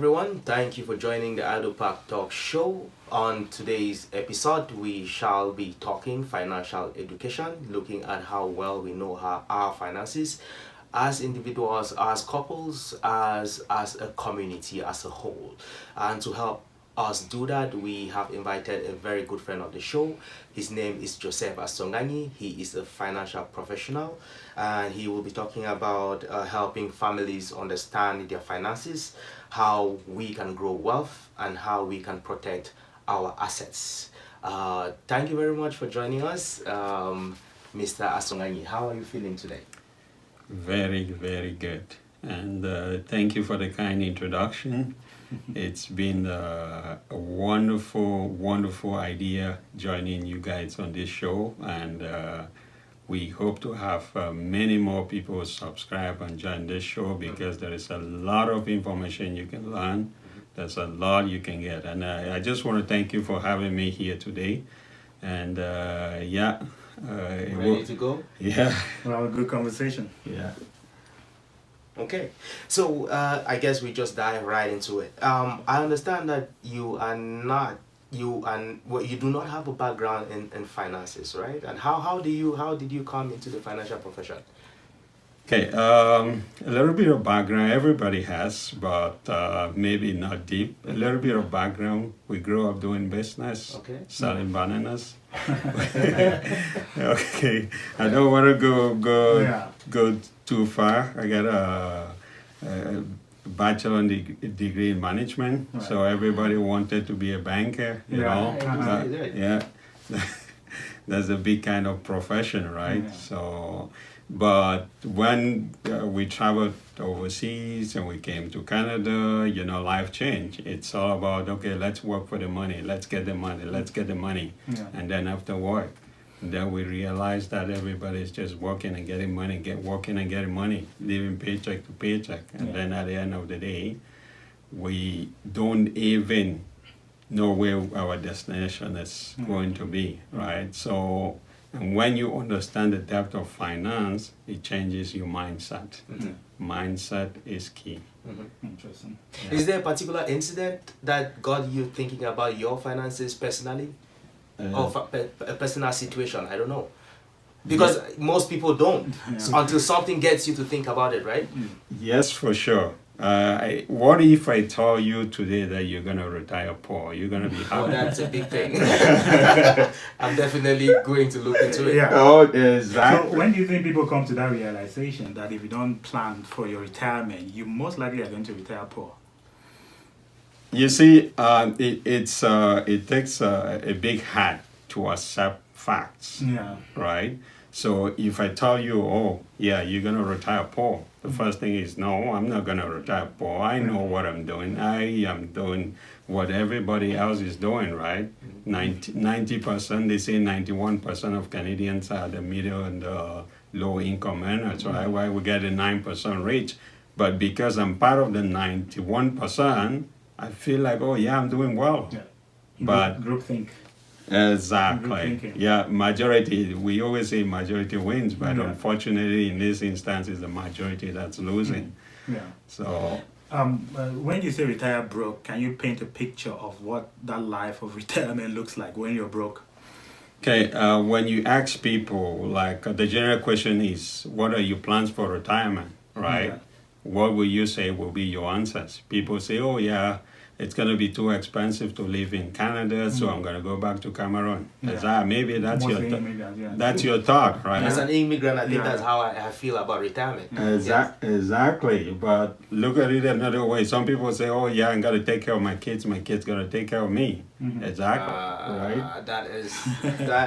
everyone. Thank you for joining the Idle Park Talk Show. On today's episode, we shall be talking financial education, looking at how well we know our finances as individuals, as couples, as a community as a whole. And to help us do that, we have invited a very good friend of the show. His name is Joseph Asonganyi. He is a financial professional, and he will be talking about helping families understand their finances, how we can grow wealth, and how we can protect our assets. Thank you very much for joining us, Mr. Asonganyi. How are you feeling today? Very, very good. And thank you for the kind introduction. It's been a wonderful, wonderful idea joining you guys on this show. And we hope to have many more people subscribe and join this show because there is a lot of information you can learn. There's a lot you can get. And I just want to thank you for having me here today. And Ready to go? Yeah. We'll have a good conversation. Yeah. Okay, so I guess we just dive right into it. I understand that you do not have a background in finances, right? And how did you come into the financial profession? Okay, a little bit of background everybody has, but maybe not deep. A little bit of background. We grew up doing business, selling bananas. Okay, I don't want to go too far. I got a bachelor degree in management, so everybody wanted to be a banker, you know. Yeah, that's a big kind of profession, right? Yeah. So, but when we traveled overseas and we came to Canada, you know, life changed. It's all about, okay, let's work for the money, let's get the money, and then after work. Then we realized that everybody's just working and getting money, living paycheck to paycheck. And then at the end of the day, we don't even know where our destination is going to be, right? So, and when you understand the depth of finance, it changes your mindset. Mindset is key. Interesting. Yeah. Is there a particular incident that got you thinking about your finances personally? Or a personal situation, I don't know. Because most people don't until something gets you to think about it, right? Yes, for sure. What if I tell you today that you're going to retire poor? You're going to be happy. Oh, that's a big thing. I'm definitely going to look into it. Yeah. Oh, exactly. So when do you think people come to that realization that if you don't plan for your retirement, you most likely are going to retire poor? You see, it takes a big hat to accept facts, right? So if I tell you, oh, yeah, you're going to retire poor, the first thing is, no, I'm not going to retire poor. I know what I'm doing. I am doing what everybody else is doing, right? 90%, they say 91% of Canadians are the middle and the low income earners, right? Why we get a 9% rate. But because I'm part of the 91%, I feel like, oh yeah, I'm doing well. Yeah. But groupthink. Exactly. Yeah, majority. We always say majority wins, but unfortunately, in this instance, it's the majority that's losing. Yeah. So. When you say retire broke, can you paint a picture of what that life of retirement looks like when you're broke? Okay. When you ask people, like the general question is, what are your plans for retirement, right? What will you say will be your answers? People say, oh yeah, it's going to be too expensive to live in Canada, so I'm going to go back to Cameroon. Maybe that's that's your thought, right? As an immigrant, I think that's how I feel about retirement. Exactly. But look at it another way. Some people say, oh yeah, I'm going to take care of my kids going to take care of me. Exactly. Right? That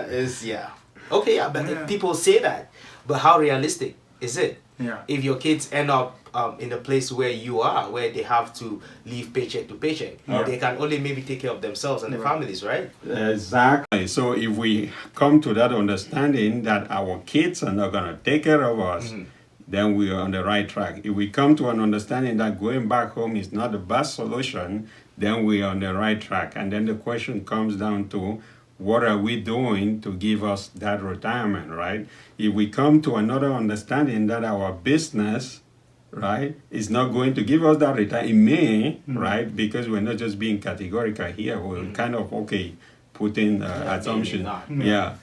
is, yeah. Okay, yeah, but people say that. But how realistic is it? Yeah. If your kids end up in a place where you are, where they have to live paycheck to paycheck, they can only maybe take care of themselves and their families, right? Exactly. So if we come to that understanding that our kids are not going to take care of us, then we are on the right track. If we come to an understanding that going back home is not the best solution, then we are on the right track. And then the question comes down to, what are we doing to give us that retirement, right? If we come to another understanding that our business right? It's not going to give us that return. It may, right? Because we're not just being categorical here. We're kind of, put in assumption. Yeah.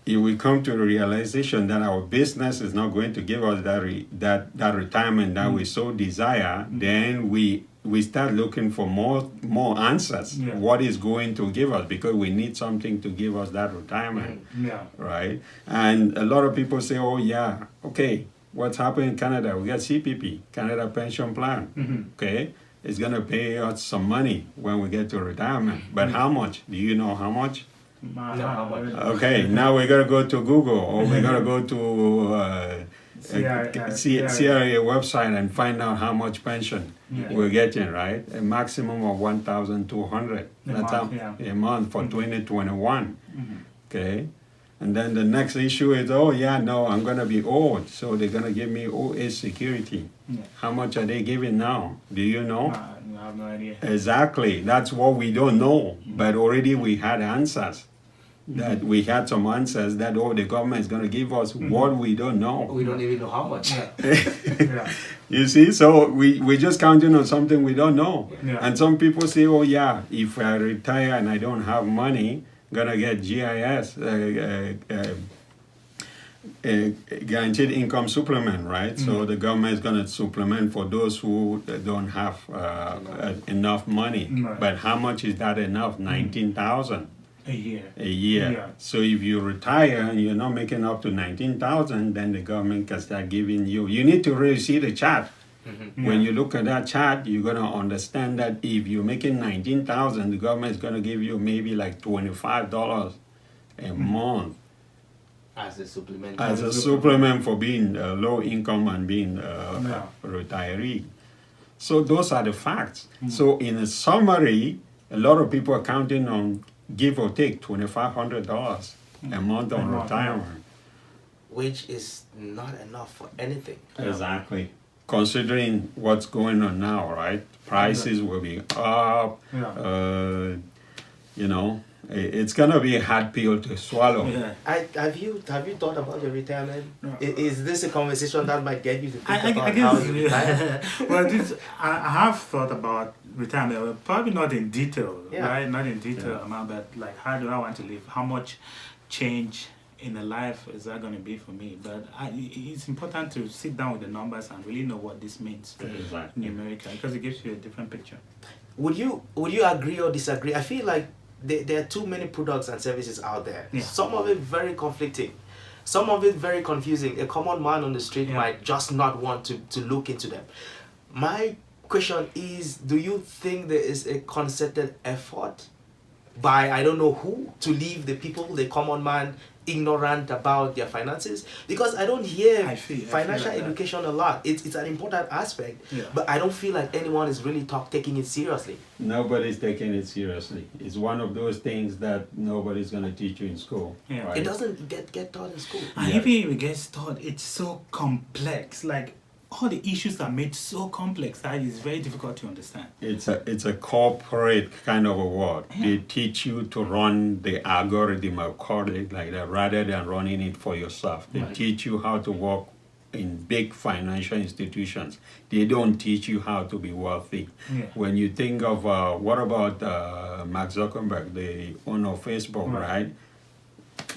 If we come to the realization that our business is not going to give us that retirement that we so desire, then we start looking for more answers. Yeah. What is going to give us, because we need something to give us that retirement, Yeah. right? And a lot of people say, oh yeah, okay, what's happening in Canada? We got CPP, Canada Pension Plan, okay? It's gonna pay us some money when we get to retirement, but how much? Do you know how much? Okay, now we gotta go to Google, or we gotta go to CRA website and find out how much pension we're getting, right? A maximum of 1,200 a month for 2021. Okay, and then the next issue is, I'm gonna be old, so they're gonna give me old age security. How much are they giving now? Do you know? I have no idea. Exactly, that's what we don't know, but already we had answers. That we had some answers that the government is going to give us what we don't know. We don't even know how much. You see, so we're just counting on something we don't know. Yeah. And some people say, if I retire and I don't have money, I'm going to get GIS, guaranteed income supplement, right? So the government is going to supplement for those who don't have enough money. But how much is that enough? 19,000. A year. Yeah. So if you retire and you're not making up to 19,000, then the government can start giving you. You need to really see the chart. When you look at that chart, you're gonna understand that if you're making 19,000, the government is gonna give you maybe like $25 a month As a supplement. as a supplement for being low income and being a retiree. So those are the facts. So in a summary, a lot of people are counting on, give or take, $2,500 a month on retirement. Which is not enough for anything. Exactly. Considering what's going on now, right? Prices will be up. It's gonna be a hard pill to swallow. Have you thought about your retirement? No. Is this a conversation that might get you to think I about guess, how you retire? well, I have thought about retirement, probably not in detail, right? Not in detail amount, but like, how do I want to live? How much change in the life is that going to be for me? But it's important to sit down with the numbers and really know what this means in America, because it gives you a different picture. Would you agree or disagree? I feel like there are too many products and services out there. Some of it very conflicting, some of it very confusing. A common man on the street might just not want to look into them. My question is, do you think there is a concerted effort by I don't know who to leave the people, the common man, ignorant about their finances? Because I don't hear financial education a lot. It's an important aspect, but I don't feel like anyone is really taking it seriously. Nobody's taking it seriously. It's one of those things that nobody's going to teach you in school. Right? It doesn't get taught in school. And even if it gets taught, it's so complex. Like, all the issues are made so complex that it's very difficult to understand. It's a corporate kind of a world. They teach you to run the algorithm, I'll call it like that, rather than running it for yourself. They teach you how to work in big financial institutions. They don't teach you how to be wealthy. When you think of, what about Mark Zuckerberg, the owner of Facebook, right?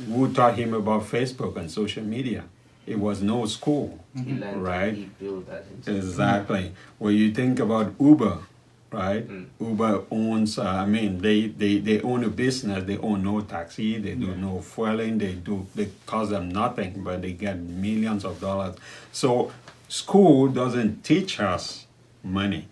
Who taught him about Facebook and social media? It was no school, right? He built that himself. Exactly. When you think about Uber, right? Uber owns, they own a business. They own no taxi. They do no fueling. They cost them nothing, but they get millions of dollars. So school doesn't teach us money.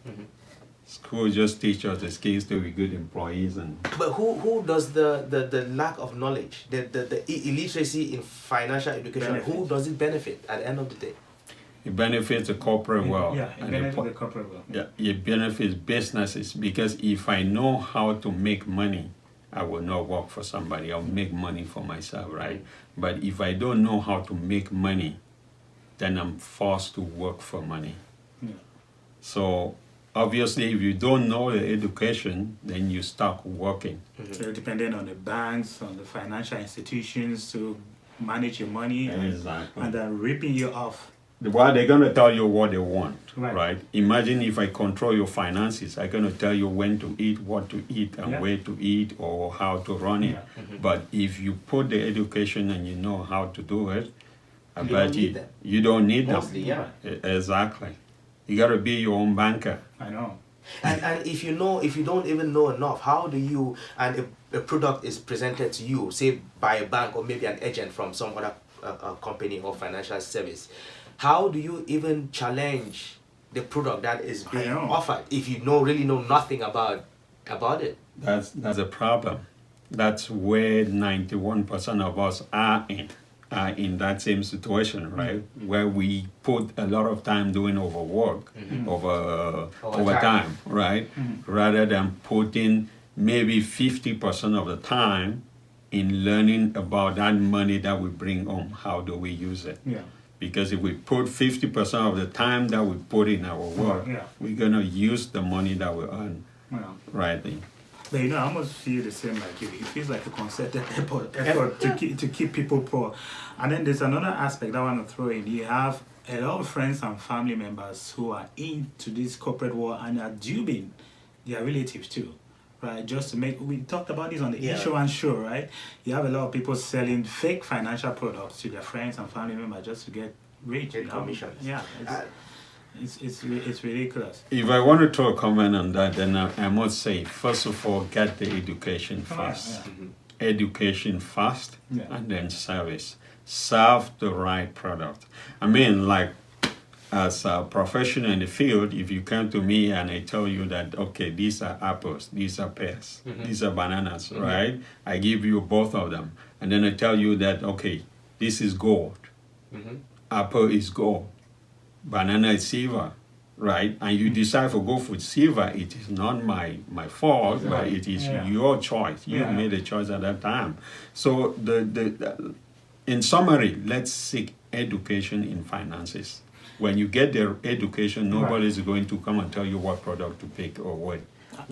School just teaches us the skills to be good employees. But who does the lack of knowledge, the illiteracy in financial education, who does it benefit at the end of the day? It benefits the corporate world. It benefits the corporate world. It benefits businesses, because if I know how to make money, I will not work for somebody. I'll make money for myself, right? But if I don't know how to make money, then I'm forced to work for money. So obviously, if you don't know the education, then you start working. So depending on the banks, on the financial institutions to manage your money, and then ripping you off well, they're going to tell you what they want, Right. right? Imagine if I control your finances, I'm going to tell you when to eat, what to eat, and Yeah. where to eat, or how to run it. Yeah. But if you put the education and you know how to do it, I You bet don't need them. you don't need Mostly, them. yeah. Exactly. You got to be your own banker. I know. And if you don't even know enough, how do you, and a product is presented to you, say by a bank or maybe an agent from some other company or financial service, how do you even challenge the product that is being offered if you really know nothing about it? That's a problem. That's where 91% of us are in that same situation, right? Where we put a lot of time doing overwork, overtime, right? Rather than putting maybe 50% of the time in learning about that money that we bring home. How do we use it? Yeah. Because if we put 50% of the time that we put in our work, we're going to use the money that we earn rightly. But I almost feel the same like you. It feels like a concerted effort to keep people poor. And then there's another aspect I want to throw in. You have a lot of friends and family members who are into this corporate world and are duping their relatives too. Right, just to make, we talked about this on the insurance show, right? You have a lot of people selling fake financial products to their friends and family members just to get rich. Get commissions. Yeah, it's ridiculous. If I want to throw a comment on that, then I must say, first of all, get the education first. Education first, and then service. Serve the right product. I mean, like, as a professional in the field, if you come to me and I tell you that, okay, these are apples, these are pears, these are bananas, right? I give you both of them. And then I tell you that, okay, this is gold. Apple is gold. Banana is silver, right? And you decide to go for silver. It is not my fault, but it is your choice. You made a choice at that time. So in summary, let's seek education in finances. When you get their education, nobody is going to come and tell you what product to pick or what.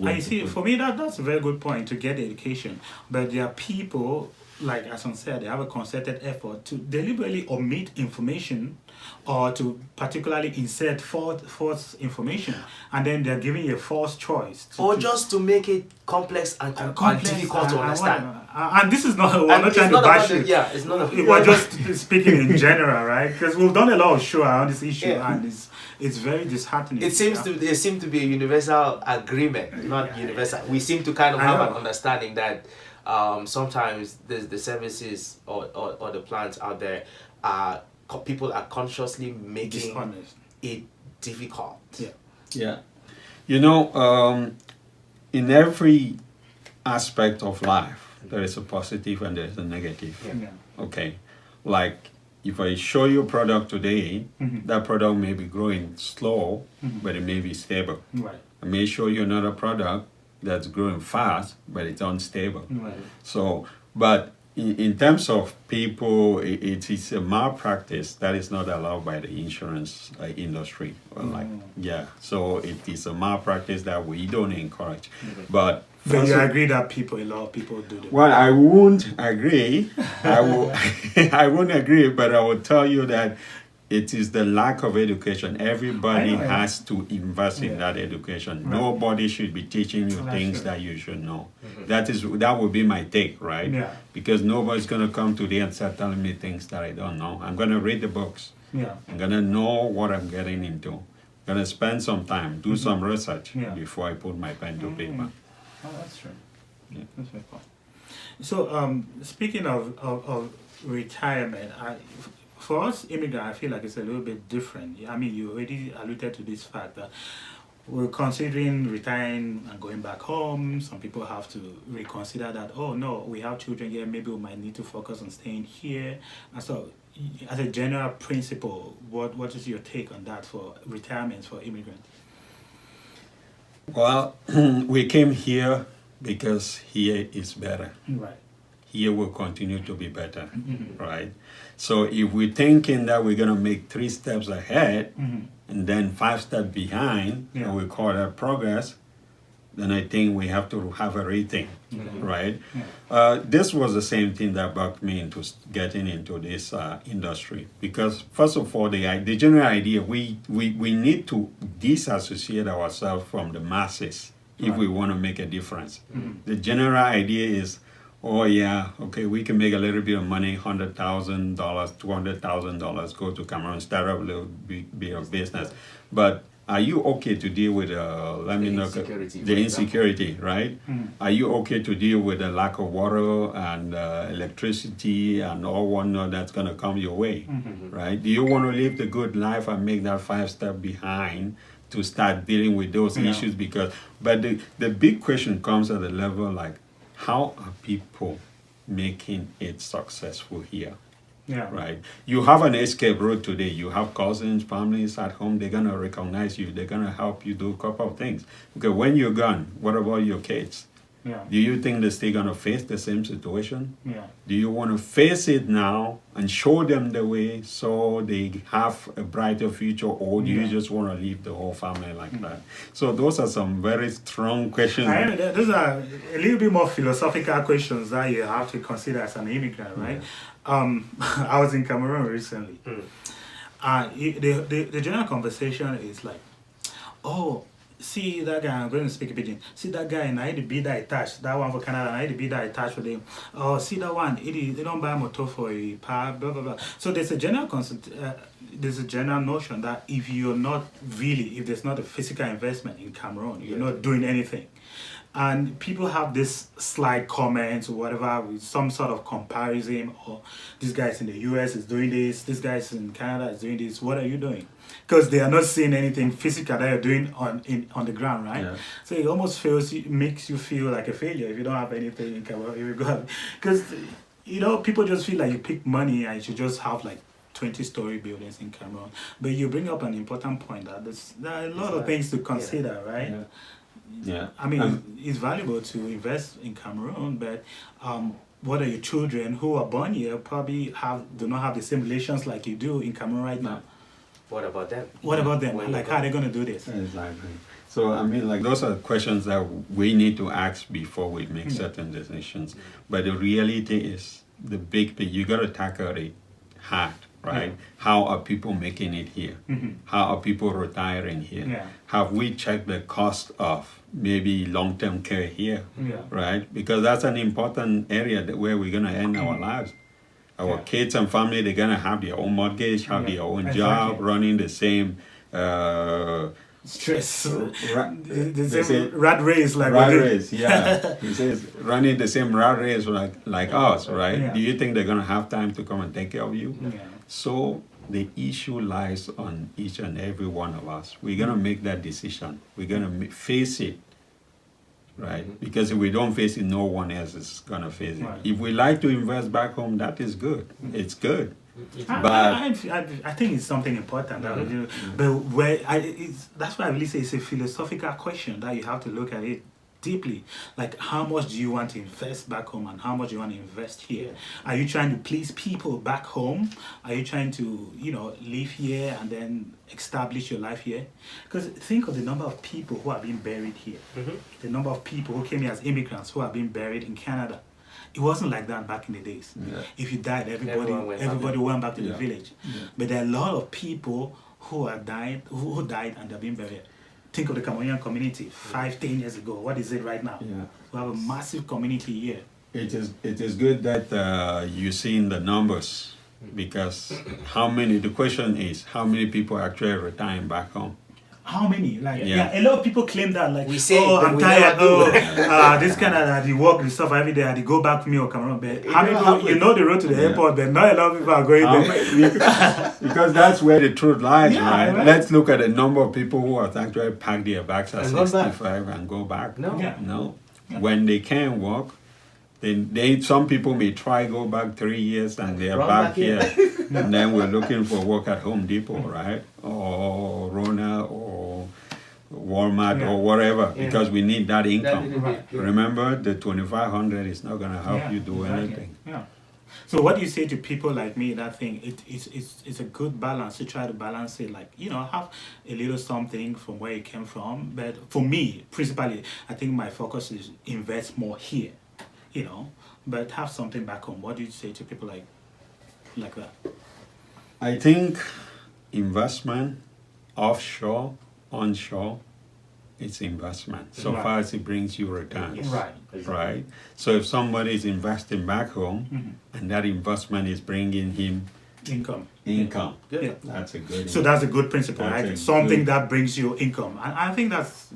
I see. For me, that's a very good point to get the education. But there are people, like Ason said, they have a concerted effort to deliberately omit information or to particularly insert false information, and then they're giving you a false choice. Just to make it complex and difficult to understand. And this is not, we're not trying to bash it. Yeah, it's not. We're just speaking in general, right? Because we've done a lot of show around this issue, and it's very disheartening. It seems there seems to be a universal agreement, not universal. We seem to kind of have an understanding that sometimes the services or the plans out there people are consciously making it difficult. Yeah. You know, in every aspect of life, there is a positive and there is a negative. Okay. Like, if I show you a product today, that product may be growing slow, but it may be stable. Right. I may show you another product that's growing fast, but it's unstable. Right. So, but in terms of people, it is a malpractice that is not allowed by the insurance industry. So it is a malpractice that we don't encourage. But you agree that a lot of people do that? Well, I won't agree. I won't agree, but I will tell you that it is the lack of education. Everybody has to invest in that education. Right. Nobody should be teaching you things that you should know. That would be my take, right? Yeah. Because nobody's going to come today and start telling me things that I don't know. I'm going to read the books. Yeah. I'm going to know what I'm getting into. I'm going to spend some time, do some research before I put my pen to paper. Oh, that's true. Yeah, that's very cool. So, speaking of retirement, for us immigrants, I feel like it's a little bit different. I mean, you already alluded to this fact that we're considering retiring and going back home. Some people have to reconsider that, oh no, we have children here, maybe we might need to focus on staying here. And so, as a general principle, what is your take on that for retirement for immigrants? Well, we came here because here is better. Right. Here will continue to be better, right? So if we're thinking that we're going to make 3 steps ahead and then 5 steps behind, and we call that progress, then I think we have to have a rethink. right? This was the same thing that bucked me into getting into this industry, because first of all, the general idea, we need to disassociate ourselves from the masses if we want to make a difference. The general idea is, oh yeah, okay, we can make a little bit of money, $100,000, $200,000, go to Cameroon, start up a little bit of business. But are you okay to deal with the insecurity, right? Are you okay to deal with the lack of water and electricity and all whatnot that's going to come your way, right? Do you want to live the good life and make that 5 step behind to start dealing with those issues? But the big question comes at the level like, how are people making it successful here? Right. You have an escape route today. You have cousins, families at home. They're gonna recognize you. They're gonna help you do a couple of things. Okay, when you're gone, what about your kids? Do you think they're still gonna face the same situation? Do you want to face it now and show them the way so they have a brighter future, or do you just want to leave the whole family like that? So those are some very strong questions. Those are a little bit more philosophical questions that you have to consider as an immigrant, right? I was in Cameroon recently. The general conversation is like, oh, see that guy, I'm going to speak pidgin. See that guy, and I had to be that attached. That one for Canada, and I had to be that attached with him. Oh, see that one, they don't buy a motor for a power, blah, blah, blah. So there's a general notion that if you're not really, if there's not a physical investment in Cameroon, you're not doing anything. And people have this slight comments or whatever with some sort of comparison, or this guy's in the US is doing this guy's in Canada is doing this, what are you doing? Because they are not seeing anything physical that you're doing on the ground, right? So it almost makes you feel like a failure if you don't have anything in Cameroon. Because, people just feel like you pick money and you should just have like 20-story buildings in Cameroon. But you bring up an important point that there are a lot of things to consider, right? I mean, it's valuable to invest in Cameroon, but what are your children who are born here probably do not have the same relations like you do in Cameroon right now? What about them? Like, how are they going to do this? Exactly. So, I mean, like, those are questions that we need to ask before we make certain decisions. But the reality is, the big thing, you got to tackle it hard. Right? How are people making it here? How are people retiring here? Have we checked the cost of maybe long-term care here? Right? Because that's an important area where we're going to end our lives. Our kids and family, they're going to have their own mortgage, have their own job, running the same stress, the same rat race, like rat race. He says running the same rat race like us, right? Do you think they're gonna have time to come and take care of you? So the issue lies on each and every one of us. We're gonna make that decision. We're gonna face it, right? Because if we don't face it, no one else is gonna face it. If we like to invest back home, that is good. It's good. But I think it's something important. But that's why I really say it's a philosophical question that you have to look at it deeply. Like, how much do you want to invest back home and how much do you want to invest here? Are you trying to please people back home? Are you trying to, live here and then establish your life here? Because think of the number of people who are being buried here. The number of people who came here as immigrants who are being buried in Canada. It wasn't like that back in the days. If you died, everybody went back to the village. But there are a lot of people who died and they're being buried. Think of the Cameroonian community 5-10 years ago. What is it right now? We have a massive community here. It is good that you're seeing the numbers, because the question is, how many people are actually retiring back home? How many? A lot of people claim that, like, we say, I'm tired. This Canada, they work and stuff every day, and they go back to me or Cameroon. But how many people, the road to the airport, but not a lot of people are going there. Because that's where the truth lies, right? Let's look at the number of people who have actually packed their bags at 65 and go back. No. When they can walk, some people may try go back 3 years and they are back here. And then we're looking for work at Home Depot, right? Or Rona or Walmart or whatever, because we need that income. Remember, the $2,500 is not going to help you do anything. So what do you say to people like me that think it's a good balance to try to balance it, like, have a little something from where it came from, but for me principally I think my focus is invest more here, but have something back home. What do you say to people like that? I think investment, offshore, onshore, it's investment. So Right. far as it brings you returns. Right. Right? So if somebody is investing back home and that investment is bringing him Income. income, Good. Yeah. that's a good So that's a good principle, That's right? a Something good- that brings you income, and I think that's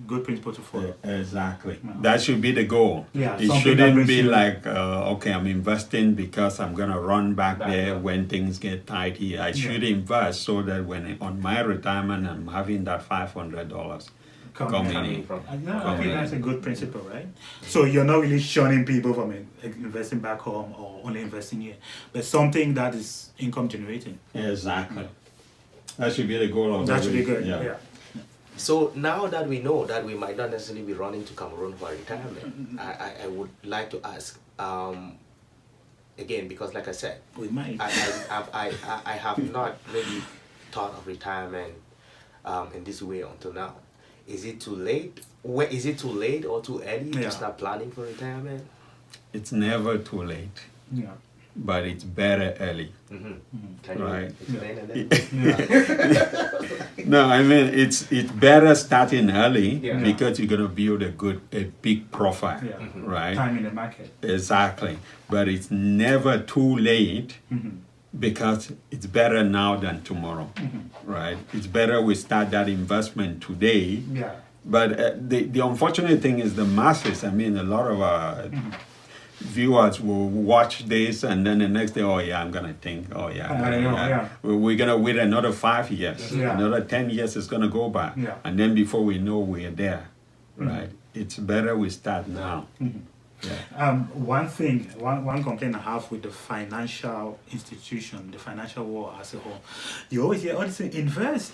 good principle to follow. Exactly. No. That should be the goal. Yeah, It something that shouldn't brings be you- like, okay, I'm investing because I'm going to run back Back there up. when things get tight here. I should invest so that when on my retirement, I'm having that $500 coming Coming in. from I Coming think that's a in. good principle, right? So you're not really shunning people from investing back home or only investing here, but something that is income generating. Exactly. That should be the goal of That should be every- good. Yeah. So now that we know that we might not necessarily be running to Cameroon for retirement, I would like to ask, again, because like I said, We might. I have not really thought of retirement in this way until now. Is it too late? Is it too late or too early Yeah. to start planning for retirement? It's never too late, Yeah. but it's better early. Can you Right. explain it? Yeah. No, I mean it's better starting early Yeah. because you're gonna build a big profile, Yeah. right? Time in the market. Exactly, but it's never too late because it's better now than tomorrow, right? It's better we start that investment today. Yeah. But the unfortunate thing is the masses. I mean, a lot of viewers will watch this and then the next day, oh yeah, I'm gonna think, oh yeah, I know, yeah. we're gonna wait another 5 years, Yeah. another 10 years is gonna go by, Yeah. and then before we know we're there, right? It's better we start now. One complaint I have with the financial institution, the financial world as a whole, you always hear all this thing, invest.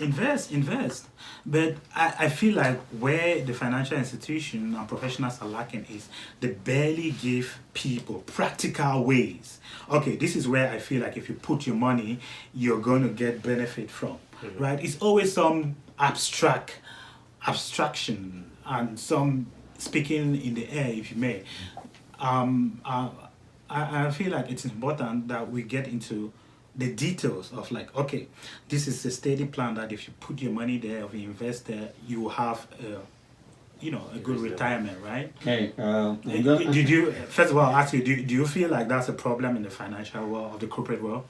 But I feel like where the financial institution and professionals are lacking is they barely give people practical ways. Okay, this is where I feel like if you put your money, you're going to get benefit from, right? It's always some abstraction and some speaking in the air, if you may. I feel like it's important that we get into the details of like, okay, this is a steady plan that if you put your money there, if you invest there, you will have, a good retirement, right? Hey, Did you, first of all, I'll ask you, do you feel like that's a problem in the financial world, of the corporate world?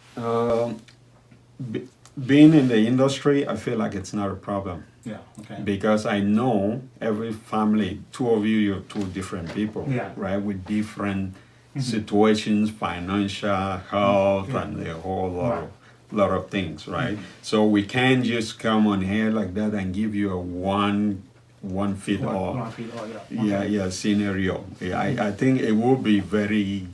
being in the industry, I feel like it's not a problem. Yeah, okay. Because I know every family, two of you, you're two different people, Yeah. right? With different situations, financial, health, Yeah. and a whole Right. lot of things, right? So we can't just come on here like that and give you a one fit all. One feet, oh, yeah. Yeah, Okay. yeah, scenario. Yeah, I think it would be very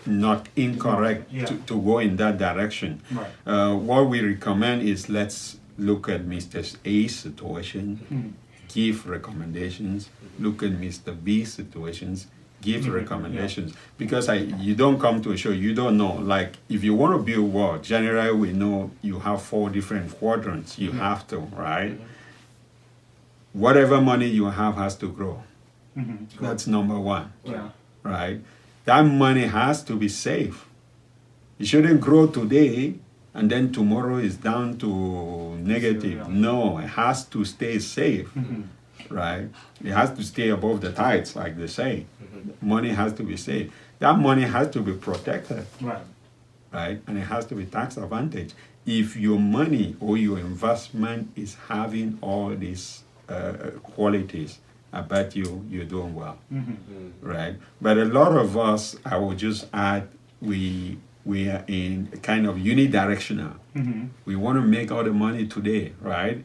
not incorrect Yeah. to go in that direction. Right. What we recommend is let's look at Mr. A's situation, give recommendations, look at Mr. B's situations, give recommendations. Because you don't come to a show, you don't know. Like, if you want to build wealth, generally we know you have 4 different quadrants. You have to, right? Whatever money you have has to grow. That's number 1, Yeah. right? That money has to be safe. It shouldn't grow today and then tomorrow is down to negative. Yeah. No, it has to stay safe, right? It has to stay above the tides, like they say. Money has to be safe. That money has to be protected, Right. right? And it has to be tax advantage. If your money or your investment is having all these qualities, I bet you're doing well, right? But a lot of us, I would just add, we are in kind of unidirectional. We want to make all the money today, right?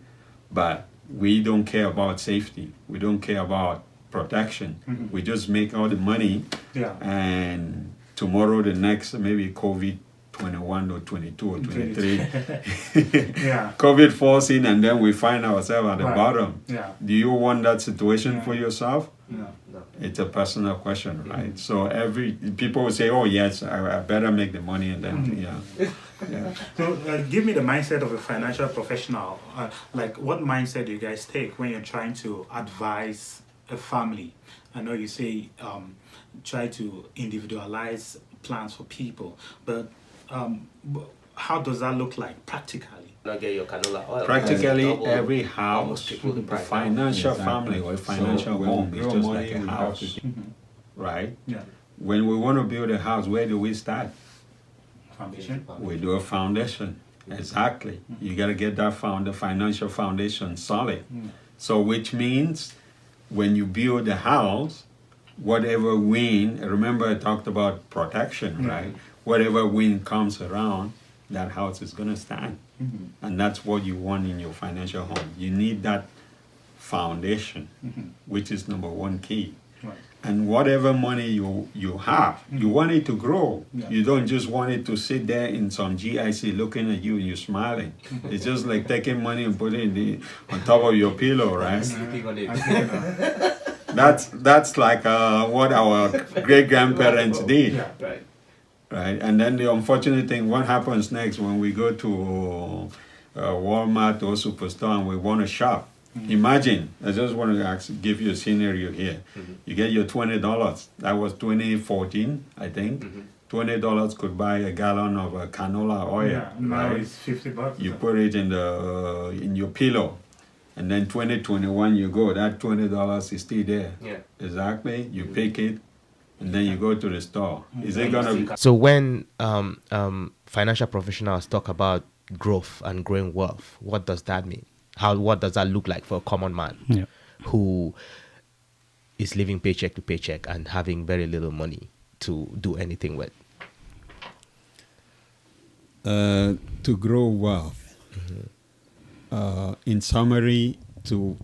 But we don't care about safety. We don't care about protection. We just make all the money, Yeah. and tomorrow the next maybe COVID 21 or 22 or 23, Yeah. COVID falls in, and then we find ourselves at the Right. bottom. Yeah. Do you want that situation for yourself? Yeah. No. It's a personal question, right? So people will say, "Oh yes, I better make the money," and then yeah. So give me the mindset of a financial professional. Like, what mindset do you guys take when you're trying to advise a family? I know you say try to individualize plans for people, but how does that look like practically? Not get your canola oil. Practically Double, every almost house, triple the a price. financial family or a financial home is just like a house, right? Yeah. When we want to build a house, where do we start? Foundation. We do a foundation. Exactly. You got to get that financial foundation solid. So which means when you build a house, whatever wind, remember I talked about protection, right? Whatever wind comes around, that house is going to stand. And that's what you want in your financial home. You need that foundation, which is number one key. Right. And whatever money you have, you want it to grow. Yeah. You don't just want it to sit there in some GIC looking at you and you're smiling. It's just like taking money and putting it on top of your pillow, right? Sleeping on it. That's like what our great-grandparents did. Yeah. Right. Right, and then the unfortunate thing, what happens next when we go to Walmart or Superstore and we want to shop? Imagine, I just want to give you a scenario here. You get your $20. That was 2014, I think. $20 could buy a gallon of canola oil. Yeah. Now right? it's $50. You put it in your pillow, and then 2021 you go. That $20 is still there. Yeah. Exactly. You pick it. And then you go to the store. Is it gonna be? So when financial professionals talk about growth and growing wealth, what does that mean? What does that look like for a common man who is living paycheck to paycheck and having very little money to do anything with? To grow wealth. In summary, to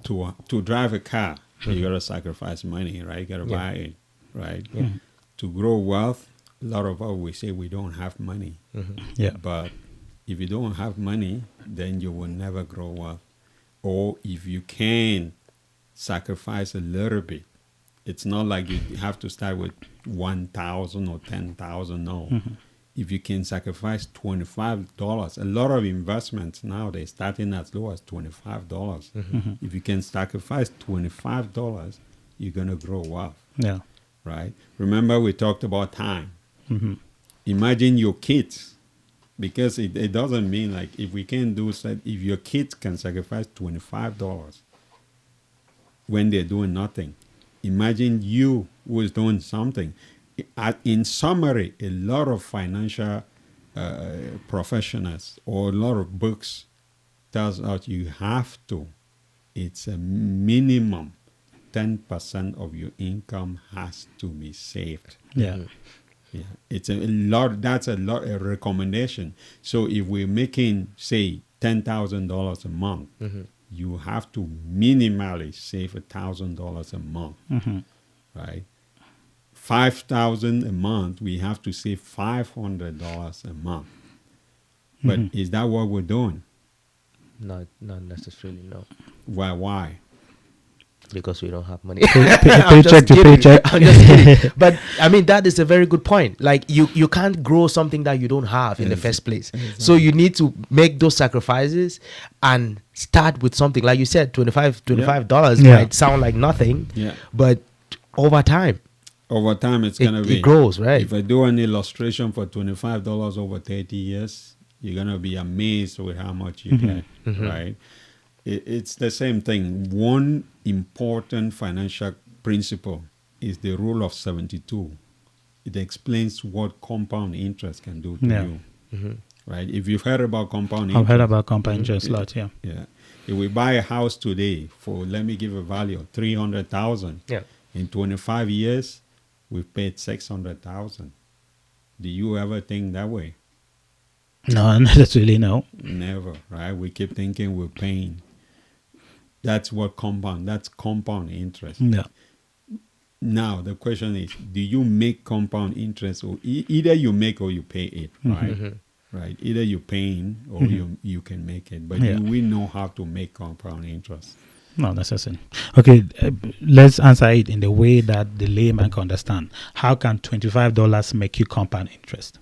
drive a car, you gotta sacrifice money, right? You gotta buy it. Right? To grow wealth, a lot of us we say we don't have money. But if you don't have money, then you will never grow wealth. Or if you can sacrifice a little bit, it's not like you have to start with 1,000 or 10,000. No. If you can sacrifice $25, a lot of investments now they're starting as low as $25. If you can sacrifice $25, you're gonna grow wealth. Yeah. Right? Remember we talked about time. Imagine your kids, because it doesn't mean like if we can do that, if your kids can sacrifice $25 when they're doing nothing, imagine you who is doing something. In summary, a lot of financial professionals or a lot of books tells us you have to, it's a minimum 10% of your income has to be saved. Yeah. Yeah, it's a lot. That's a recommendation. So if we're making, say, $10,000 a month, you have to minimally save $1,000 a month, right? $5,000 a month, we have to save $500 a month. But is that what we're doing? Not necessarily, no. Why? Because we don't have money. Paycheck to paycheck. I'm just kidding. But I mean, that is a very good point. Like you can't grow something that you don't have in the first place. Exactly. So you need to make those sacrifices and start with something. Like you said, $25 might sound like nothing, but over time it's gonna be. It grows, right? If I do an illustration for $25 over 30 years, you're gonna be amazed with how much you get, right? It's the same thing. One important financial principle is the rule of 72. It explains what compound interest can do to you. Right? If you've heard about compound interest. I've heard about compound interest a lot, yeah. If we buy a house today for, let me give a value of $300,000. In 25 years, we've paid $600,000. Do you ever think that way? No, not really, no. Never, right? We keep thinking we're paying. That's compound interest. Yeah. Now, the question is, do you make compound interest, or either you make or you pay it, right? Right. Either you're paying or you can make it. But do we know how to make compound interest? Not necessarily. Okay, let's answer it in the way that the layman can understand. How can $25 make you compound interest?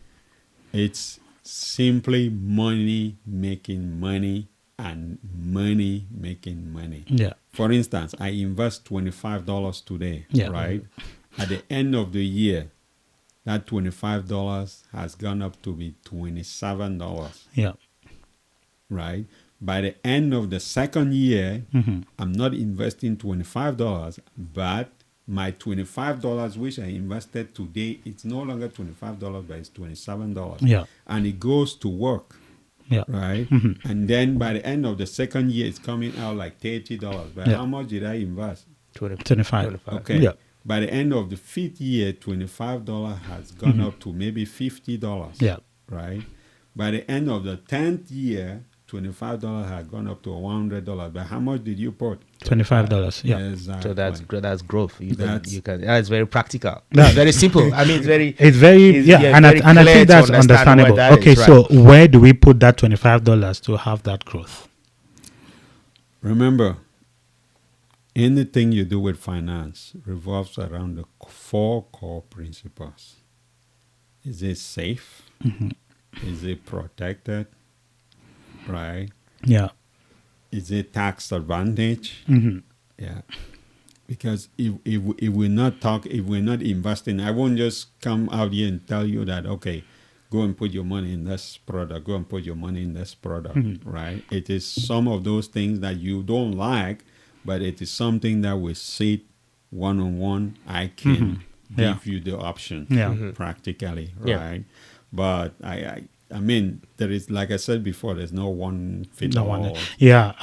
It's simply money making money and money making money. Yeah. For instance, I invest $25 today, Yeah. right? At the end of the year, that $25 has gone up to be $27, Yeah. right? By the end of the second year, Mm-hmm. I'm not investing $25, but my $25 which I invested today, it's no longer $25, but it's $27. Yeah. And it goes to work, Yeah. right? Mm-hmm. And then by the end of the second year, it's coming out like $30. But Yeah. how much did I invest? 25. Okay. Yeah. By the end of the fifth year, $25 has gone up to maybe $50. Yeah. Right? By the end of the 10th year, $25 has gone up to $100. But how much did you put? $25. Yeah. Exactly. So that's growth. That's- You can. That's very practical. That's very simple. I mean, it's very. It's very and I very and I clear think to that's understand what understandable. that Okay, is, so right. where do we put that $25 to have that growth? Remember, anything you do with finance revolves around the four core principles. Is it safe? Mm-hmm. Is it protected? Right? Yeah. Is it tax advantage? Mm-hmm. Yeah. Because if we're not investing, I won't just come out here and tell you that, okay, go and put your money in this product, go and put your money in this product, right? It is some of those things that you don't like, but it is something that we sit one-on-one. I can Yeah. give you the option Yeah. practically, Yeah. right? But I mean, there is, like I said before, there's no one fit No all. wonder. Yeah.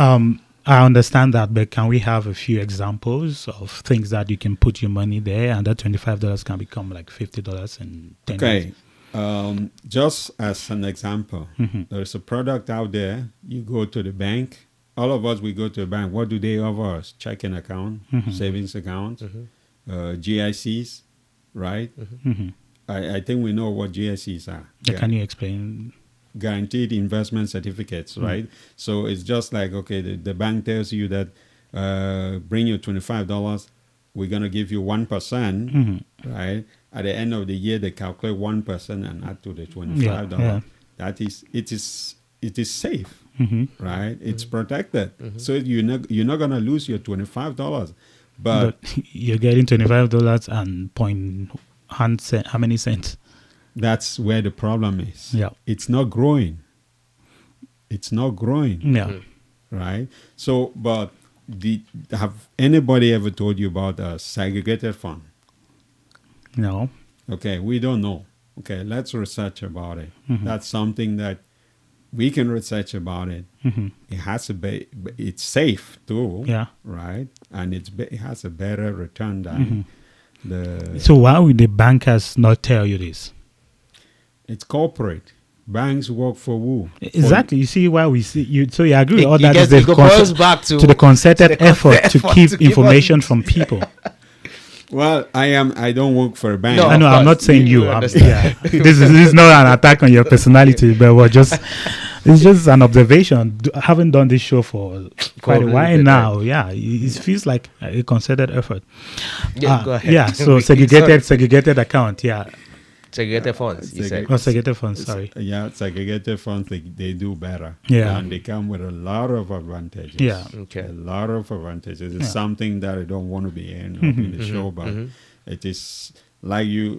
I understand that, but can we have a few examples of things that you can put your money there and that $25 can become like $50 in 10 years? Okay. Just as an example, there's a product out there. You go to the bank. All of us, we go to the bank. What do they offer us? Checking account, savings account, GICs, right? Mm-hmm. I think we know what GICs are. Can you explain? Guaranteed investment certificates, right? So it's just like, okay, the bank tells you that bring your $25, we're going to give you 1%, right? At the end of the year, they calculate 1% and add to the $25. Yeah. That is, it is safe, Mm-hmm. right? It's protected. So you're not going to lose your $25. But you're getting $25 and how many cents? That's where the problem is. Yeah. It's not growing. Yeah. Right? So, but have anybody ever told you about a segregated fund? No. Okay, we don't know. Okay, let's research about it. Mm-hmm. That's something that we can research about it. Mm-hmm. It has to be, it's safe too. Yeah. Right? And it has a better return than the. So why would the bankers not tell you this? It's corporate. Banks work for who? Exactly. You see why we see you. So you agree with all that It is goes back to the concerted effort to keep to give information us- from people. Well, I don't work for a bank. No. I know. Of I'm not course, saying you you. understand. This is not an attack on your personality, but it's just an observation. I haven't done this show for quite a really while bit, now. Yeah, it feels like a concerted effort. Yeah, go ahead. Yeah. So segregated account. Yeah. Segregated funds. You said. Oh, segregated funds. Sorry. Yeah, segregated funds, they do better. Yeah. And they come with a lot of advantages. Yeah. Okay. A lot of advantages. It's Yeah. something that I don't want to be in the show, but it is like you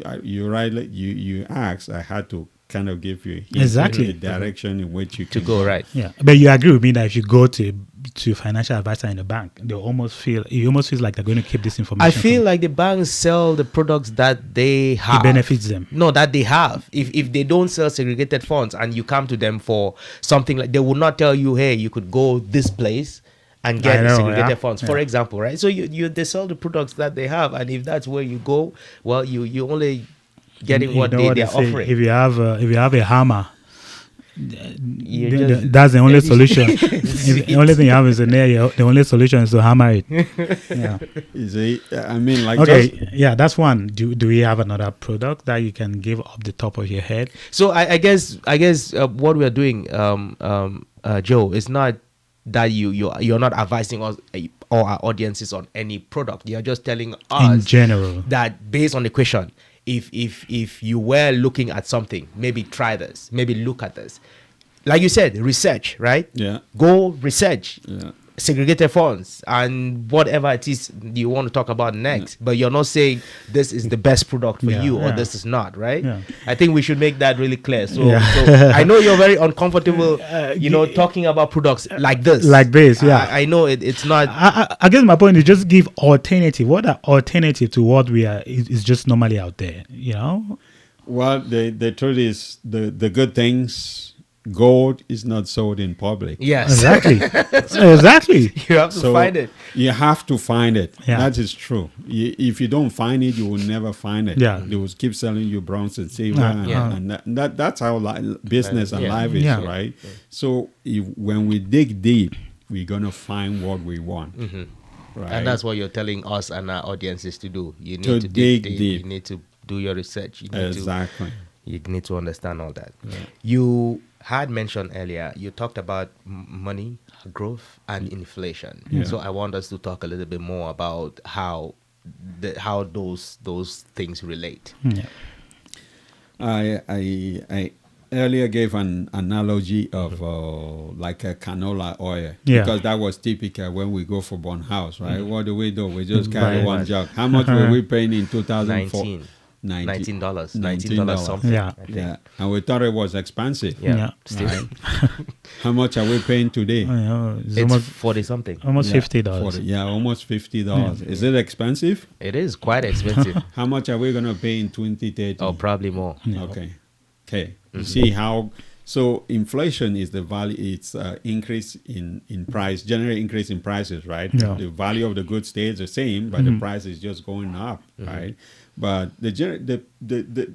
rightly you asked. I had to kind of give you a hint Exactly. the direction in which you To can go right. Yeah, but you agree with me that if you go to financial advisor in the bank, it almost feels like they're going to keep this information. I feel like the banks sell the products that they have. it benefits them. No, that they have. If they don't sell segregated funds and you come to them for something like, they will not tell you, hey, you could go this place and get I know, segregated yeah. funds, for Yeah. example, right? So they sell the products that they have, and if that's where you go, well, you only getting You what know they're say, offering. If you have a hammer, You just- that's the only solution. If the only thing you have is a nail. The only solution is to hammer it. Yeah. is it, I mean, like Okay. just Yeah, that's one. Do we have another product that you can give off the top of your head? So I guess what we are doing, Joe, is not that you're not advising us or our audiences on any product. You're just telling us In general. that based on the question, if you were looking at something, maybe try this, maybe look at this. Like you said, research, right? Yeah. Go research. Yeah. Segregated funds and whatever it is you want to talk about next, but you're not saying this is the best product for you or this is not, right? Yeah. I think we should make that really clear. So, Yeah. so I know you're very uncomfortable, talking about products like this. Like this, yeah. I know it's not. I guess my point is just give alternative. What are alternative to what we are is just normally out there, Well, the truth is the good things, gold is not sold in public. Yes, Exactly. Exactly. you have to find it. You have to find it. Yeah. That is true. If you don't find it, you will never find it. Yeah. They will keep selling you bronze and silver, Yeah. and that's how business and life is, Yeah. right? So when we dig deep, we're gonna find what we want, right? And that's what you're telling us and our audiences to do. You need To to dig dig deep. You need to do your research. You need Exactly. You need to understand all that. You had mentioned earlier, you talked about money, growth, and inflation. Yeah. So I want us to talk a little bit more about how those things relate. Yeah. I earlier gave an analogy of like a canola oil, Yeah. because that was typical when we go for Born House, right? What do? We just carry Right. one jug. How much were we paying in 2004? $19 $19 something. Yeah. I think. Yeah, and we thought it was expensive. Yeah. Yeah. Still, How much are we paying today? It's it's almost 40 something. almost Yeah, $50. 40, yeah, almost $50. Is it expensive? It is quite expensive. How much are we gonna pay in 2030? Or probably more. Okay. You see how? So inflation is the value. It's increase in price, general increase in prices, right? Yeah. The value of the good stays the same, but the price is just going up, right? But the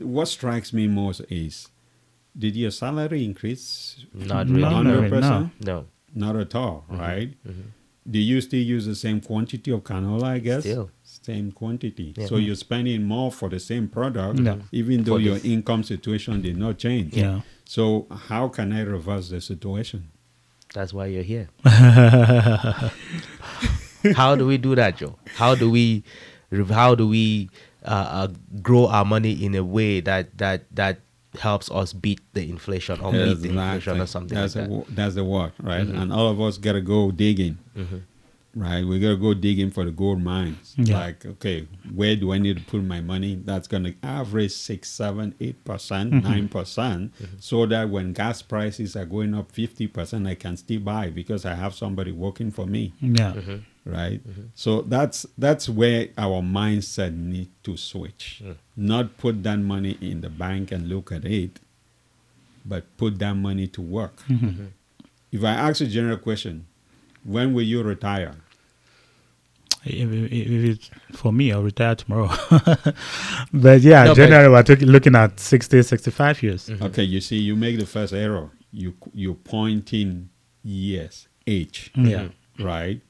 what strikes me most is, did your salary increase? Not really. No, no, 100%? No. Not at all, right? Do you still use the same quantity of canola, I guess? Still. Same quantity. Yeah. So you're spending more for the same product, Yeah. even though For your this. income situation did not change. Yeah. So how can I reverse the situation? That's why you're here. How do we do that, Joe? How do we grow our money in a way that helps us beat the inflation or meet the inflation or something That's like that? that's the word, right? And all of us gotta go digging, right? We gotta go digging for the gold mines. Yeah. Like, okay, where do I need to put my money? That's gonna average 6, 7, 8%, 9%, so that when gas prices are going up 50%, I can still buy because I have somebody working for me. Yeah. Right. So that's where our mindset need to switch. Not put that money in the bank and look at it, but put that money to work. If I ask a general question, when will you retire? If it's for me, I'll retire tomorrow. But yeah, No, generally we're looking at 60, 65 years. Okay, you see, you make the first error. You point in years, age, Yeah. right?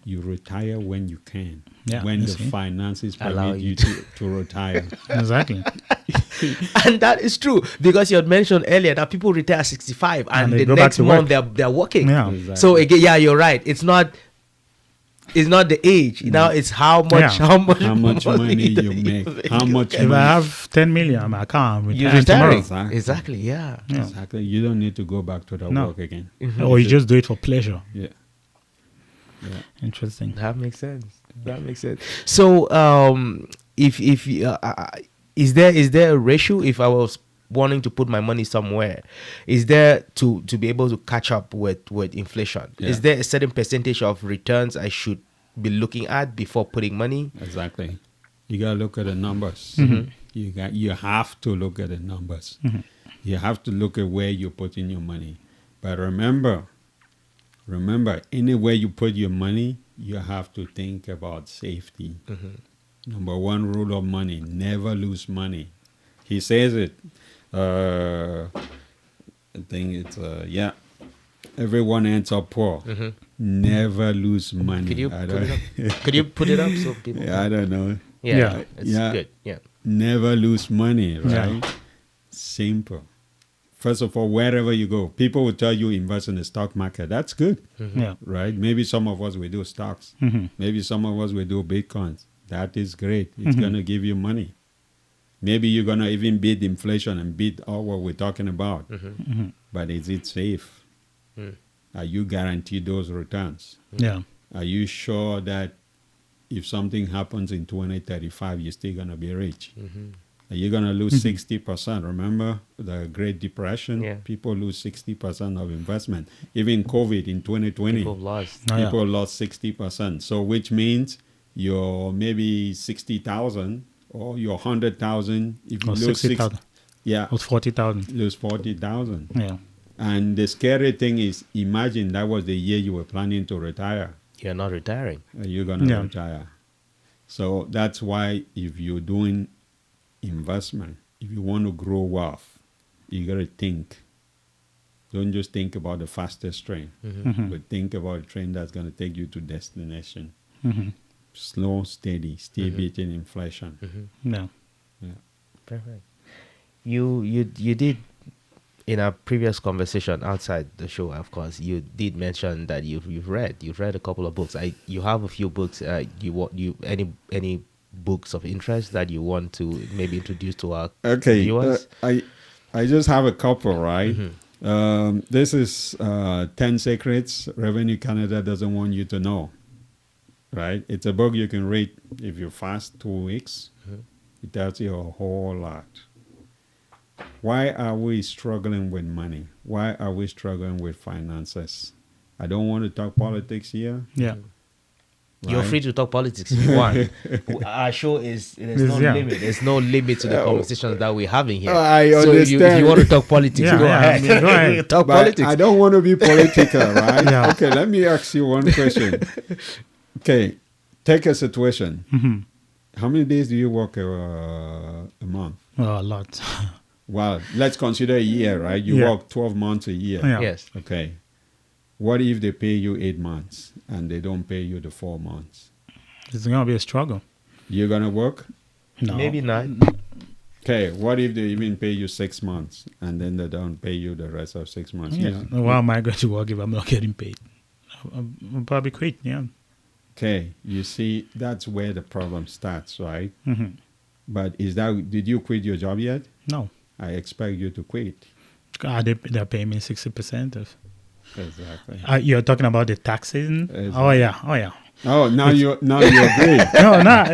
You retire when you can, Yeah, when you the see. finances Allow permit you you to retire. Exactly. And that is true because you had mentioned earlier that people retire at 65 and they the go back next to month work. they're working. Yeah. Exactly. So again, yeah, you're right. It's not the age. Now it's how much Yeah. How much money that you make? How much If I money? have 10 million in my account, I'm you retiring tomorrow. retire. Exactly. Yeah. Yeah. Exactly. You don't need to go back to the No. work again. Or you just do it for pleasure. Yeah. Interesting. That makes sense. That makes sense. So, if is there a ratio if I was wanting to put my money somewhere, is there to be able to catch up with inflation? Yeah. Is there a certain percentage of returns I should be looking at before putting money? Exactly. You gotta look at the numbers. You have to look at the numbers. You have to look at where you're putting your money. But remember, anywhere you put your money, you have to think about safety. Number one rule of money: never lose money. He says it. I think it's everyone ends up poor. Never lose money. Could you put it up? Could you put it up so people? Yeah, I don't know. Yeah, Yeah. it's Yeah. good. Yeah. Never lose money, right? Yeah. Simple. First of all, wherever you go, people will tell you invest in the stock market. That's good, Yeah. right? Maybe some of us will do stocks. Maybe some of us will do Bitcoins. That is great. It's going to give you money. Maybe you're going to even beat inflation and beat all what we're talking about. But is it safe? Are you guaranteed those returns? Yeah. Are you sure that if something happens in 2035, you're still going to be rich? Are you going to lose 60%? Remember the Great Depression? Yeah. People lose 60% of investment. Even COVID in 2020, People lost. Oh, yeah. people lost 60%. So which means your maybe 60,000 or your 100,000, if you Or lose 60,000. yeah, Or 40,000. lose 40,000. Yeah. And the scary thing is, imagine that was the year you were planning to retire. You're not retiring. You're going to Yeah. retire. So that's why if you're doing investment, if you want to grow wealth, you got to think. Don't just think about the fastest train, but think about a train that's going to take you to destination. Slow, steady, still beating inflation. Yeah. Perfect. You did, in our previous conversation outside the show, of course, you did mention that you've read a couple of books. You have a few books. Any books of interest that you want to maybe introduce to our viewers? I just have a couple, right? This is 10 Secrets Revenue Canada Doesn't Want You to Know, right? It's a book you can read if you fast 2 weeks. It tells you a whole lot. Why are we struggling with money? Why are we struggling with finances? I don't want to talk politics here. Yeah. You're right? free to talk politics if you want. Our show there's no Yeah. limit. There's no limit to the conversations that we're having here. I So if you understand. want to talk politics, Yeah, go yeah, ahead. I mean, go ahead. Talk But politics. I don't want to be political, right? Yeah. Okay, let me ask you one question. Okay, take a situation. How many days do you work a month? Oh, a lot. Well, let's consider a year, right? You Yeah. work 12 months a year. Yeah. Yes. Okay. What if they pay you 8 months and they don't pay you the 4 months? It's going to be a struggle. You're going to work? No. Maybe not. Okay, what if they even pay you 6 months and then they don't pay you the rest of 6 months? Yeah. Why am I going to work if I'm not getting paid? I'll probably quit. Yeah. Okay, you see, that's where the problem starts, right? But did you quit your job yet? No. I expect you to quit. They're paying me 60% of. Exactly. You're talking about the taxes? Exactly. Oh, yeah. Oh, yeah. Oh, now you agree. No, no.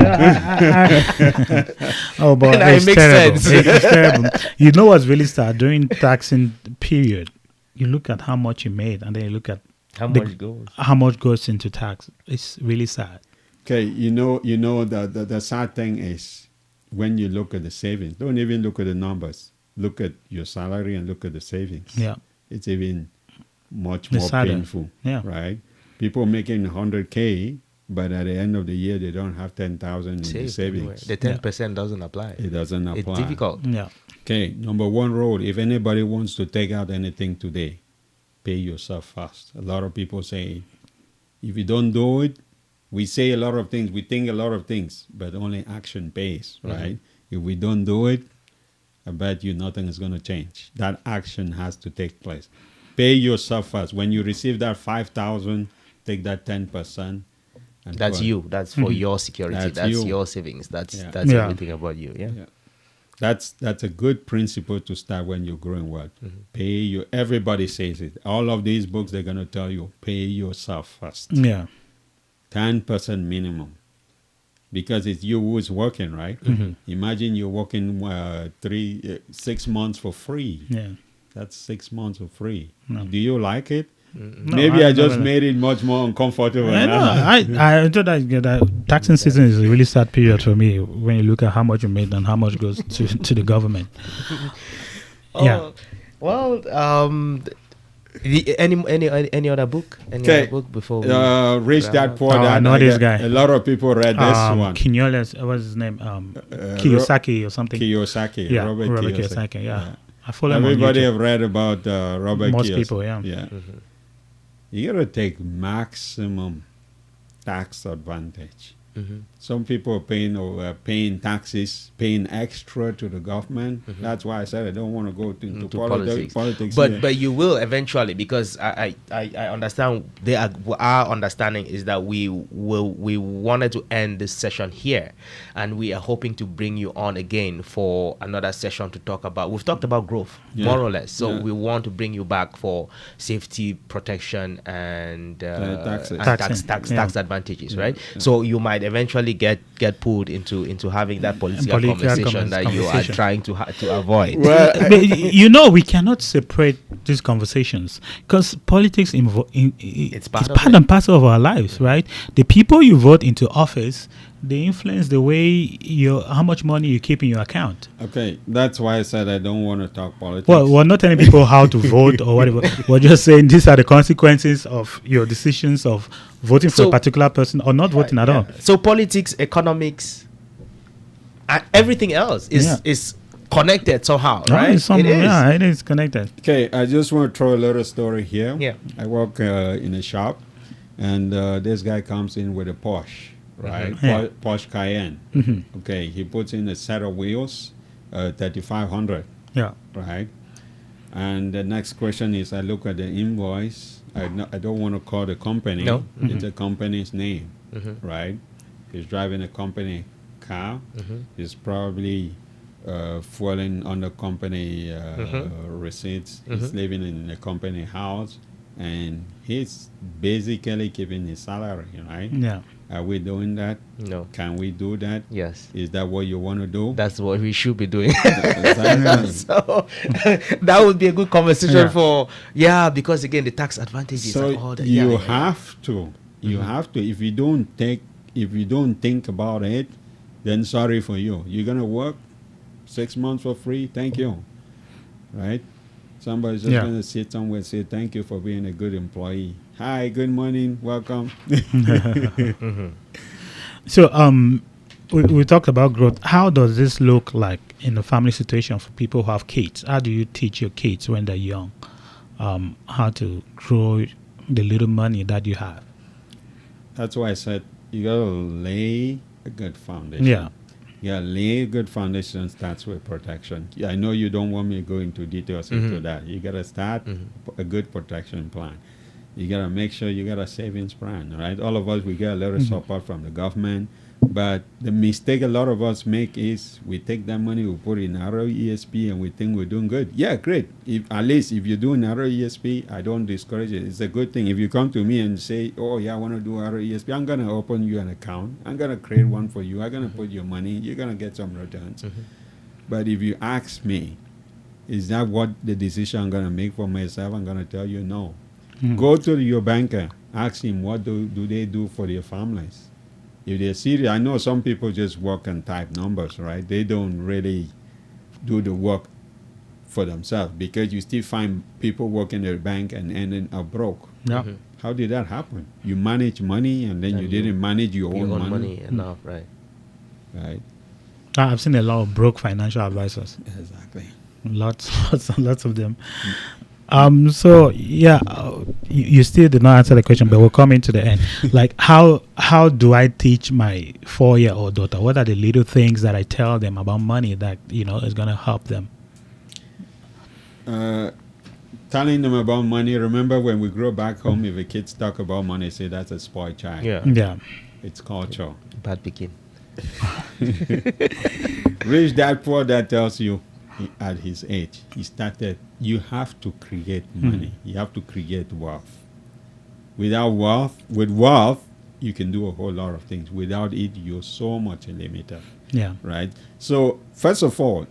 Oh, but Now it's it makes terrible. sense. It's terrible. You know what's really sad? During taxing period, you look at how much you made, and then you look at How much goes? how much goes into tax. It's really sad. Okay, you know the sad thing is when you look at the savings, don't even look at the numbers. Look at your salary and look at the savings. Yeah. It's even much It's more sadder. painful. Yeah. Right? People making 100K, but at the end of the year they don't have 10,000 in the Saved anywhere. savings. The 10% doesn't apply. It doesn't apply. It's difficult. Yeah. Okay, number one rule, if anybody wants to take out anything today, pay yourself first. A lot of people say, if you don't do it, we say a lot of things, we think a lot of things, but only action pays, right? If we don't do it, I bet you nothing is going to change. That action has to take place. Pay yourself first. When you receive that 5,000, take that 10%. And That's go. you. That's for your security. That's you. your savings. That's Yeah. Yeah. everything about you. Yeah. Yeah. That's a good principle to start when you're growing wealth. Pay you. Everybody says it. All of these books, they're going to tell you, pay yourself first. Yeah. 10% minimum. Because it's you who is working, right? Imagine you're working 6 months for free. Yeah. That's 6 months for free. No. Do you like it? No, Maybe I just don't. made it much more uncomfortable. I know. now. I thought that taxing season is a really sad period for me when you look at how much you made and how much goes to the government. Yeah. Well, any other book? Any Okay. other book before we Rich wrap Dad up? Poor Oh, I Dad. know this get- guy. A lot of people read this one. Quinones, what's his name? Kiyosaki or something. Kiyosaki. Yeah, Robert Robert Kiyosaki. Kiyosaki. Yeah. I follow him on Everybody YouTube. have read about Robert Most Kiyosaki. people, yeah. Yeah. You gotta take maximum tax advantage. Some people are paying taxes, paying extra to the government. That's why I said I don't want to go into politics. But you will eventually, because I understand our understanding is that we wanted to end this session here, and we are hoping to bring you on again for another session to talk about. We've talked about growth, more or less. So we want to bring you back for safety, protection, and tax advantages, right? So you might eventually get pulled into having that political conversation that you are trying to avoid. Well, we cannot separate these conversations, because politics it's part and parcel of our lives, right? The people you vote into office, they influence the way how much money you keep in your account. Okay, that's why I said I don't want to talk politics. Well, we're not telling people how to vote or whatever. We're just saying these are the consequences of your decisions of voting for a particular person or not voting at all. So politics, economics, and everything else is connected somehow, right? It is. Yeah, it is connected. Okay, I just want to throw a little story here. Yeah. I work in a shop, and this guy comes in with a Posh, right? Posh Cayenne. Okay, he puts in a set of wheels, 3,500. Yeah. Right? And the next question is, I look at the invoice. I don't want to call the company. No. It's a company's name, right? He's driving a company car. He's probably falling under company receipts. He's living in a company house, and he's basically keeping his salary, right? Yeah. Are we doing that? No. Can we do that? Yes. Is that what you want to do? That's what we should be doing. Exactly. So that would be a good conversation because again, the tax advantages and all that. You have to. You have to. If you don't think about it, then sorry for you. You're gonna work 6 months for free. Thank you. Right? Somebody's just gonna sit somewhere and say thank you for being a good employee. Hi, good morning, welcome. So we talked about growth. How does this look like in a family situation for people who have kids? How do you teach your kids when they're young how to grow the little money that you have? That's why I said you gotta lay a good foundation. Yeah, lay a good foundation starts with protection. I know you don't want me to go into details into that. You gotta start a good protection plan. You gotta make sure you got a savings plan, right? All of us, we get a little support from the government, but the mistake a lot of us make is we take that money, we put it in ROESP, and we think we're doing good. Yeah, great. At least if you're doing ROESP, I don't discourage it. It's a good thing. If you come to me and say, oh yeah, I want to do ROESP, I'm gonna open you an account. I'm gonna create one for you. I'm gonna put your money. You're gonna get some returns. But if you ask me, is that what the decision I'm gonna make for myself? I'm gonna tell you no. Go to your banker, ask him what do they do for their families. If they're serious, I know some people just work and type numbers, right? They don't really do the work for themselves, because you still find people working at a bank and ending up broke. Yeah. How did that happen? You manage money and then you didn't manage your own money. Enough, right? Right. I've seen a lot of broke financial advisors. Exactly. Lots of them. So you still did not answer the question, but we're coming to the end. Like, how do I teach my 4-year-old daughter? What are the little things that I tell them about money that is going to help them? Telling them about money. Remember when we grow back home, if the kids talk about money, say that's a spoiled child. Yeah. It's culture. Bad picking. Rich dad, poor dad tells you at his age, you have to create money. You have to create wealth. With wealth, you can do a whole lot of things. Without it, you're so much limited. Yeah. Right? So, first of all,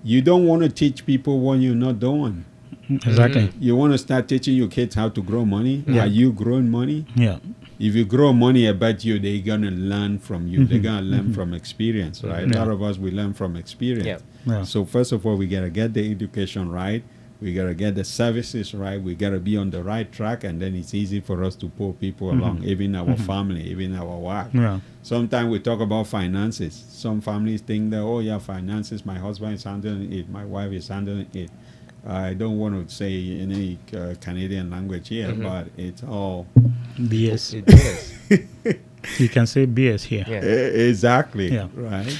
you don't want to teach people what you're not doing. Exactly. You want to start teaching your kids how to grow money. Yeah. Are you growing money? Yeah. If you grow money, I bet you they're going to learn from you. They're going to learn from experience, right? A lot of us, we learn from experience. Yeah. So first of all, we got to get the education right. We got to get the services right. We got to be on the right track, and then it's easy for us to pull people along, even our family, even our wife. Yeah. Sometimes we talk about finances. Some families think that, oh yeah, finances, my husband is handling it, my wife is handling it. I don't want to say any Canadian language here, but it's all BS. It is. You can say BS here. Yeah. exactly Yeah. right.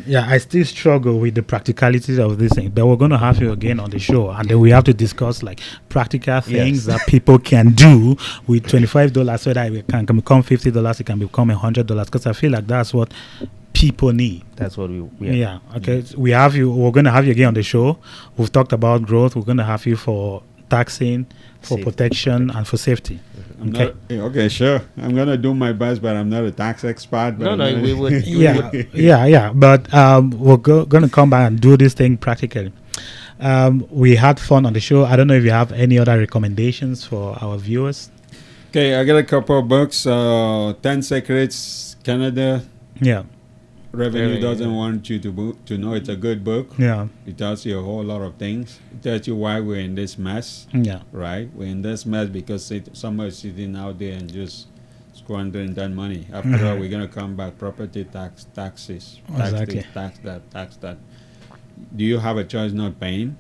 Yeah, I still struggle with the practicalities of this thing, but we're going to have you again on the show, and then we have to discuss like practical things that people can do with $25, so that it can become $50, it can become $100, because I feel like that's what people need. That's what we. Yeah. Okay. So we have you. We're going to have you again on the show. We've talked about growth. We're going to have you for taxing, for Safety. protection, and for safety. Okay. Okay, sure. I'm gonna do my best, but I'm not a tax expert. But No, I'm no, gonna- we would. Yeah. But we're going to come back and do this thing practically. We had fun on the show. I don't know if you have any other recommendations for our viewers. Okay, I got a couple of books. 10 Secrets Canada. Yeah. Revenue doesn't want you to know it's a good book. Yeah. It tells you a whole lot of things. It tells you why we're in this mess, Yeah. right? We're in this mess because somebody's sitting out there and just squandering that money. After all, we're going to come back. Property taxes. Tax Exactly. this, tax that. Do you have a choice not paying?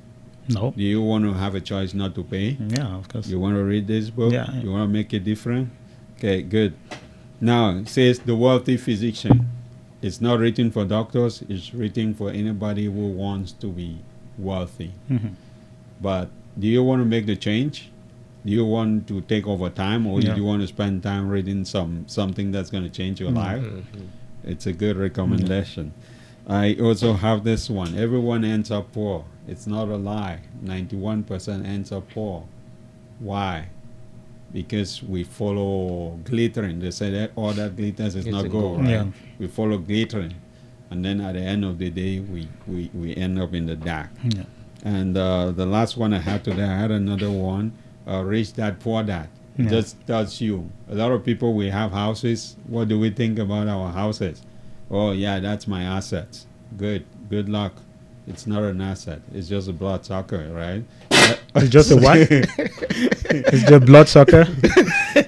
No. Do you want to have a choice not to pay? Yeah, of course. You want to read this book? Yeah. You want to make it different? Okay, good. Now, it says The Wealthy Physician. It's not written for doctors. It's written for anybody who wants to be wealthy. Mhm. But do you want to make the change? Do you want to take over time, or Yeah. do you want to spend time reading something that's going to change your life? It's a good recommendation. I also have this one. Everyone ends up poor. It's not a lie. 91% ends up poor. Why? Because we follow glittering. They say that all that glitters is It's not a gold, gold. right? Yeah. We follow glittering. And then at the end of the day, we end up in the dark. Yeah. And the last one I had today, I had another one, Rich Dad, Poor Dad. It Yeah. just tells you. A lot of people, we have houses. What do we think about our houses? Oh, yeah, that's my assets. Good luck. It's not an asset. It's just a bloodsucker, right? It's just a what? It's just bloodsucker.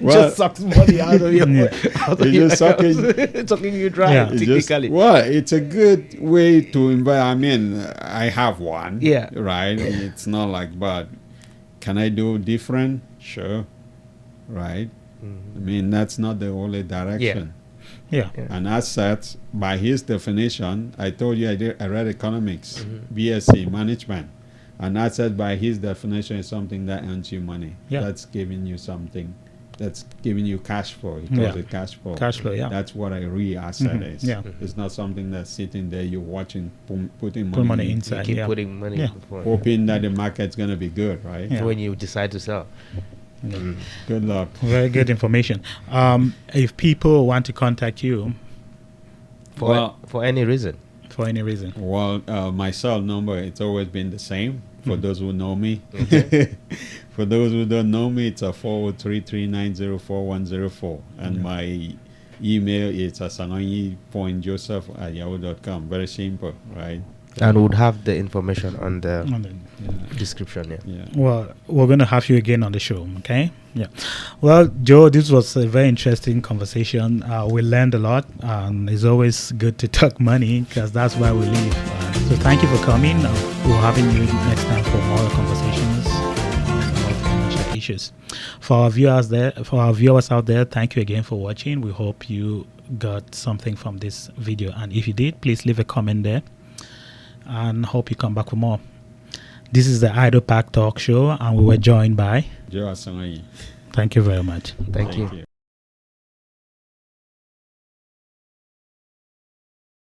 Well, Just sucks money out of your. Yeah. Out of It's your just sucking- account. Sucking you dry. Yeah. It's just- Technically. it's a good way to invest. I mean, I have one. Yeah. Right? It's not like, but can I do different? Sure. Right? I mean, that's not the only direction. Yeah. Yeah. An asset, by his definition, I told you I read economics, BSc, management. An asset, by his definition, is something that earns you money. Yeah. That's giving you something. That's giving you cash flow. He Yeah. calls it cash flow. Cash flow, yeah. That's what a real asset is. Yeah. It's not something that's sitting there, you're watching, putting Put money in, You inside. keep Yeah. putting money Yeah. for hoping that the market's going to be good, right? Yeah. when you decide to sell. Good luck. Very good information. If people want to contact you For any reason. for any reason, Well, my cell number, it's always been the same for those who know me. For those who don't know me, it's a 403-390-4104. And my email is asonganyi.joseph@yahoo.com. Very simple, right? And would have the information on the and then- description. Yeah. Yeah. well, we're going to have you again on the show, okay? Yeah. Well, Joe, this was a very interesting conversation. We learned a lot, and it's always good to talk money because that's why we live. So thank you for coming. We're having you next time for more conversations about financial issues. For our viewers out there, thank you again for watching. We hope you got something from this video, and if you did, please leave a comment there. And hope you come back for more. This is the Idle Park Talk Show, and we were joined by. Joe Asonganyi. Thank you very much. Thank you.